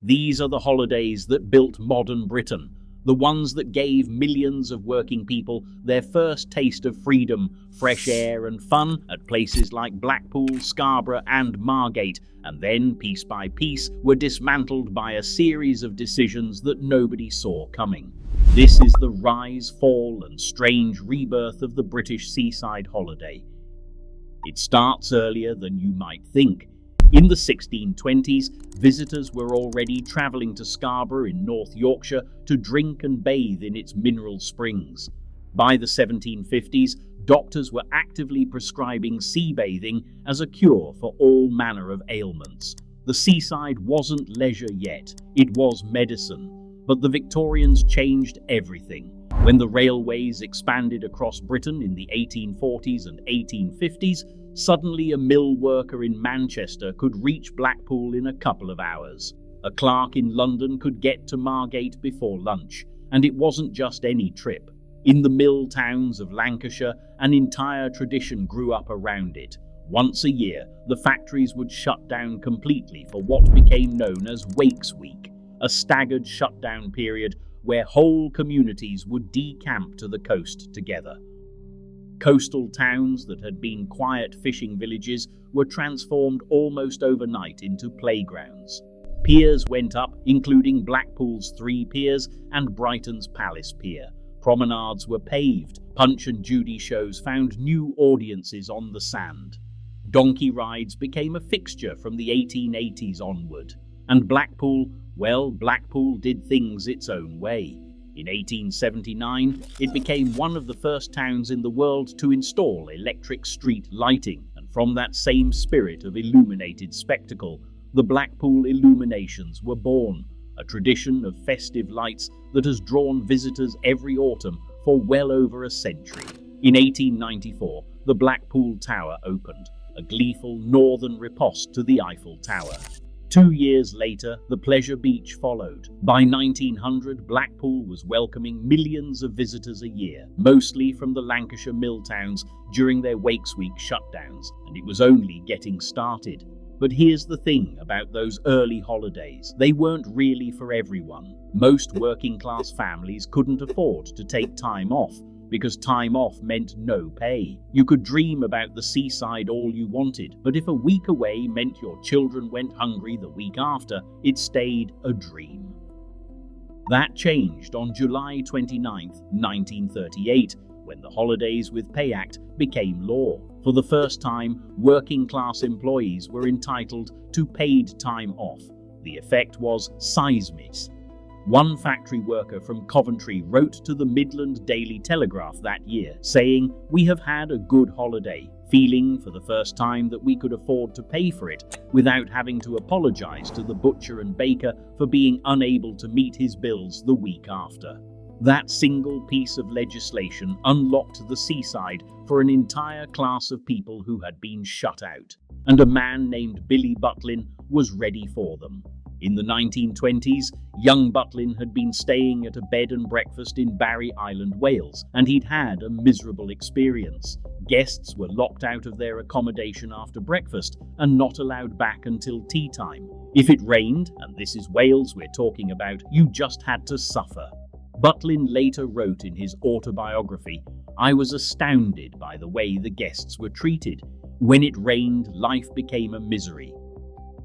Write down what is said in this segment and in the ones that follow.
These are the holidays that built modern Britain, the ones that gave millions of working people their first taste of freedom, fresh air and fun at places like Blackpool, Scarborough and Margate, and then, piece by piece, were dismantled by a series of decisions that nobody saw coming. This is the rise, fall and strange rebirth of the British seaside holiday. It starts earlier than you might think. In the 1620s, visitors were already travelling to Scarborough in North Yorkshire to drink and bathe in its mineral springs. By the 1750s, doctors were actively prescribing sea bathing as a cure for all manner of ailments. The seaside wasn't leisure yet, it was medicine. But the Victorians changed everything. When the railways expanded across Britain in the 1840s and 1850s, suddenly a mill worker in Manchester could reach Blackpool in a couple of hours. A clerk in London could get to Margate before lunch. And it wasn't just any trip. In the mill towns of Lancashire, an entire tradition grew up around it. Once a year, the factories would shut down completely for what became known as Wakes Week, a staggered shutdown period where whole communities would decamp to the coast together. Coastal towns that had been quiet fishing villages were transformed almost overnight into playgrounds. Piers went up, including Blackpool's 3 piers and Brighton's Palace Pier. Promenades were paved. Punch and Judy shows found new audiences on the sand. Donkey rides became a fixture from the 1880s onward. And Blackpool, well, Blackpool did things its own way. In 1879, it became one of the first towns in the world to install electric street lighting, and from that same spirit of illuminated spectacle, the Blackpool Illuminations were born, a tradition of festive lights that has drawn visitors every autumn for well over a century. In 1894, the Blackpool Tower opened, a gleeful northern riposte to the Eiffel Tower. 2 years later, the Pleasure Beach followed. By 1900, Blackpool was welcoming millions of visitors a year, mostly from the Lancashire mill towns during their Wakes Week shutdowns, and it was only getting started. But here's the thing about those early holidays. They weren't really for everyone. Most working-class families couldn't afford to take time off, because time off meant no pay. You could dream about the seaside all you wanted, but if a week away meant your children went hungry the week after, it stayed a dream. That changed on July 29, 1938, when the Holidays with Pay Act became law. For the first time, working-class employees were entitled to paid time off. The effect was seismic. One factory worker from Coventry wrote to the Midland Daily Telegraph that year, saying, "We have had a good holiday, feeling for the first time that we could afford to pay for it without having to apologise to the butcher and baker for being unable to meet his bills the week after." That single piece of legislation unlocked the seaside for an entire class of people who had been shut out, and a man named Billy Butlin was ready for them. In the 1920s, young Butlin had been staying at a bed and breakfast in Barry Island, Wales, and he'd had a miserable experience. Guests were locked out of their accommodation after breakfast and not allowed back until tea time. If it rained, and this is Wales we're talking about, you just had to suffer. Butlin later wrote in his autobiography, "I was astounded by the way the guests were treated. When it rained, life became a misery."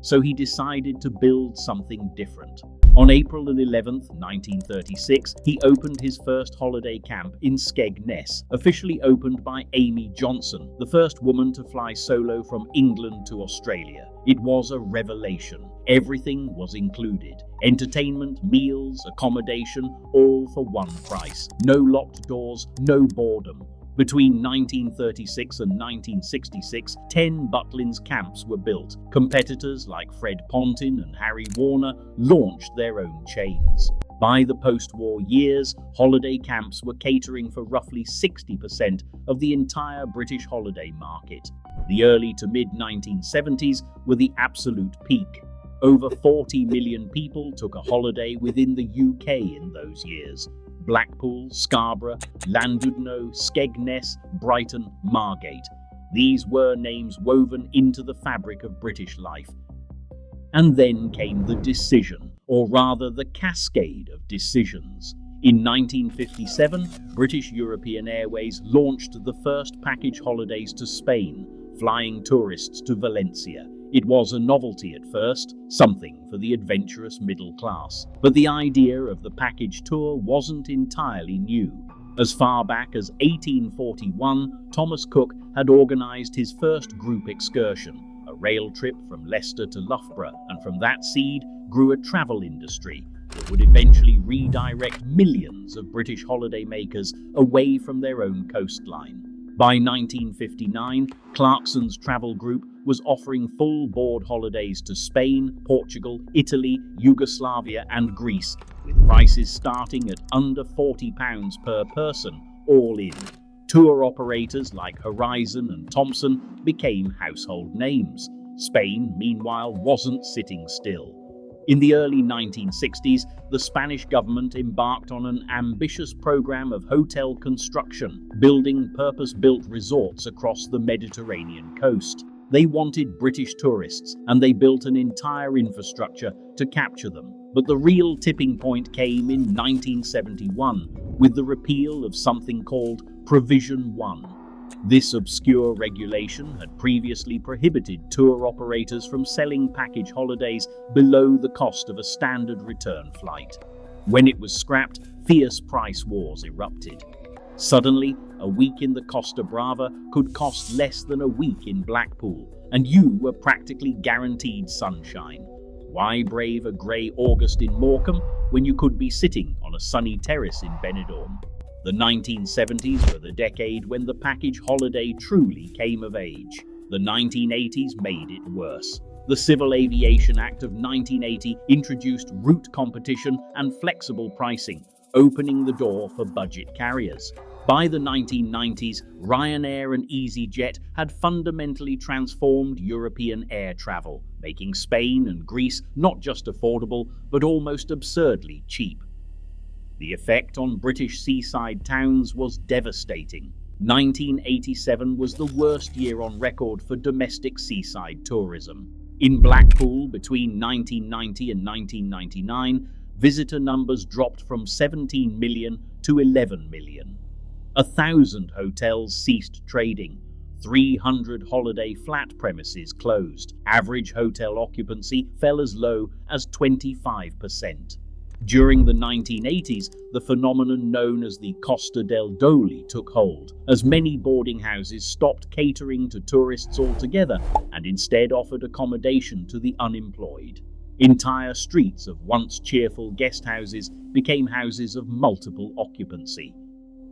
So he decided to build something different. On April 11, 1936, he opened his first holiday camp in Skegness, officially opened by Amy Johnson, the first woman to fly solo from England to Australia. It was a revelation. Everything was included. Entertainment, meals, accommodation, all for one price. No locked doors, no boredom. Between 1936 and 1966, 10 Butlin's camps were built. Competitors like Fred Pontin and Harry Warner launched their own chains. By the post-war years, holiday camps were catering for roughly 60% of the entire British holiday market. The early to mid-1970s were the absolute peak. Over 40 million people took a holiday within the UK in those years. Blackpool, Scarborough, Llandudno, Skegness, Brighton, Margate. These were names woven into the fabric of British life. And then came the decision. or rather the cascade of decisions. In 1957, British European Airways launched the first package holidays to Spain, flying tourists to Valencia. It was a novelty at first, something for the adventurous middle class. But the idea of the package tour wasn't entirely new. As far back as 1841, Thomas Cook had organised his first group excursion, a rail trip from Leicester to Loughborough, and from that seed grew a travel industry that would eventually redirect millions of British holidaymakers away from their own coastline. By 1959, Clarkson's travel group was offering full-board holidays to Spain, Portugal, Italy, Yugoslavia and Greece, with prices starting at under £40 per person, all in. Tour operators like Horizon and Thomson became household names. Spain, meanwhile, wasn't sitting still. In the early 1960s, the Spanish government embarked on an ambitious program of hotel construction, building purpose-built resorts across the Mediterranean coast. They wanted British tourists, and they built an entire infrastructure to capture them. But the real tipping point came in 1971, with the repeal of something called Provision 1. This obscure regulation had previously prohibited tour operators from selling package holidays below the cost of a standard return flight. When it was scrapped, fierce price wars erupted. Suddenly, a week in the Costa Brava could cost less than a week in Blackpool, and you were practically guaranteed sunshine. Why brave a grey August in Morecambe when you could be sitting on a sunny terrace in Benidorm? The 1970s were the decade when the package holiday truly came of age. The 1980s made it worse. The Civil Aviation Act of 1980 introduced route competition and flexible pricing, opening the door for budget carriers. By the 1990s, Ryanair and EasyJet had fundamentally transformed European air travel, making Spain and Greece not just affordable, but almost absurdly cheap. The effect on British seaside towns was devastating. 1987 was the worst year on record for domestic seaside tourism. In Blackpool, between 1990 and 1999, visitor numbers dropped from 17 million to 11 million. 1,000 hotels ceased trading. 300 holiday flat premises closed. Average hotel occupancy fell as low as 25%. During the 1980s, the phenomenon known as the Costa del Doli took hold, as many boarding houses stopped catering to tourists altogether and instead offered accommodation to the unemployed. Entire streets of once cheerful guest houses became houses of multiple occupancy.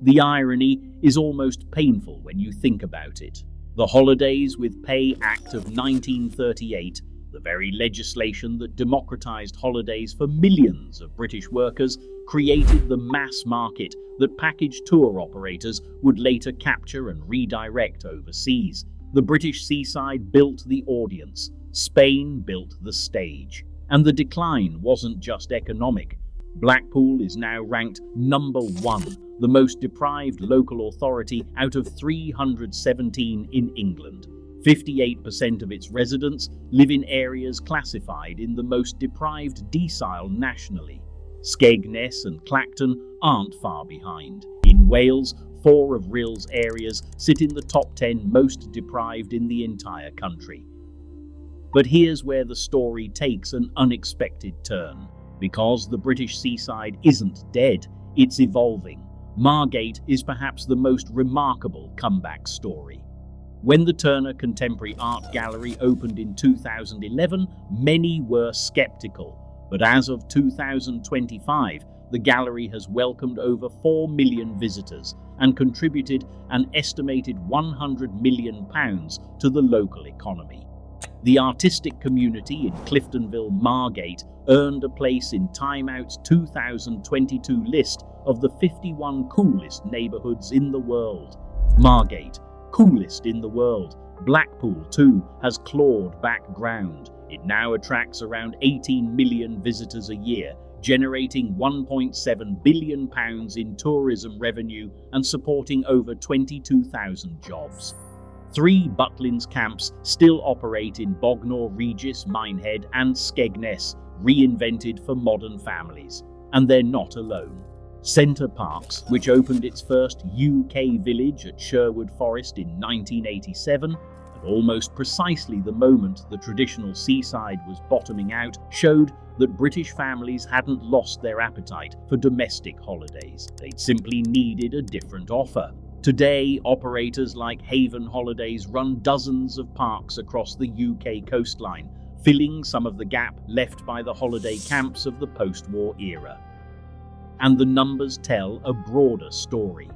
The irony is almost painful when you think about it. The Holidays with Pay Act of 1938, the very legislation that democratized holidays for millions of British workers, created the mass market that package tour operators would later capture and redirect overseas. The British seaside built the audience. Spain built the stage. And the decline wasn't just economic. Blackpool is now ranked number 1, the most deprived local authority out of 317 in England. 58% of its residents live in areas classified in the most deprived decile nationally. Skegness and Clacton aren't far behind. In Wales, 4 of Rhyll's areas sit in the top 10 most deprived in the entire country. But here's where the story takes an unexpected turn. Because the British seaside isn't dead, it's evolving. Margate is perhaps the most remarkable comeback story. When the Turner Contemporary Art Gallery opened in 2011, many were skeptical. But as of 2025, the gallery has welcomed over 4 million visitors and contributed an estimated £100 million to the local economy. The artistic community in Cliftonville, Margate, earned a place in Time Out's 2022 list of the 51 coolest neighbourhoods in the world. Margate, coolest in the world. Blackpool, too, has clawed back ground. It now attracts around 18 million visitors a year, generating £1.7 billion in tourism revenue and supporting over 22,000 jobs. 3 Butlins camps still operate in Bognor Regis, Minehead and Skegness, reinvented for modern families. And they're not alone. Center Parcs, which opened its first UK village at Sherwood Forest in 1987, at almost precisely the moment the traditional seaside was bottoming out, showed that British families hadn't lost their appetite for domestic holidays. They'd simply needed a different offer. Today, operators like Haven Holidays run dozens of parks across the UK coastline, filling some of the gap left by the holiday camps of the post-war era. And the numbers tell a broader story.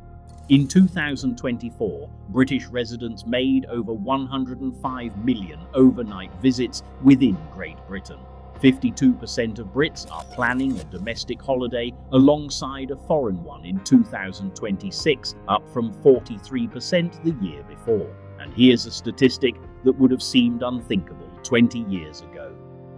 In 2024, British residents made over 105 million overnight visits within Great Britain. 52% of Brits are planning a domestic holiday alongside a foreign one in 2026, up from 43% the year before. And here's a statistic that would have seemed unthinkable 20 years ago.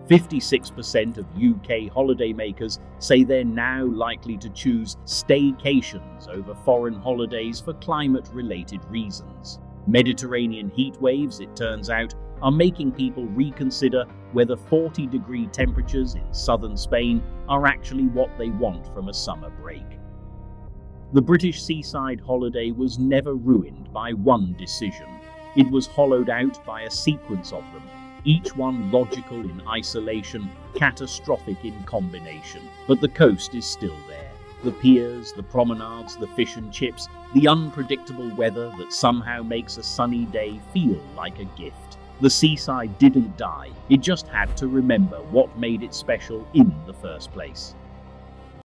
56% of UK holidaymakers say they're now likely to choose staycations over foreign holidays for climate-related reasons. Mediterranean heat waves, it turns out, are making people reconsider whether 40-degree temperatures in southern Spain are actually what they want from a summer break. The British seaside holiday was never ruined by one decision. It was hollowed out by a sequence of them, each one logical in isolation, catastrophic in combination. But the coast is still there. The piers, the promenades, the fish and chips, the unpredictable weather that somehow makes a sunny day feel like a gift. The seaside didn't die, it just had to remember what made it special in the first place.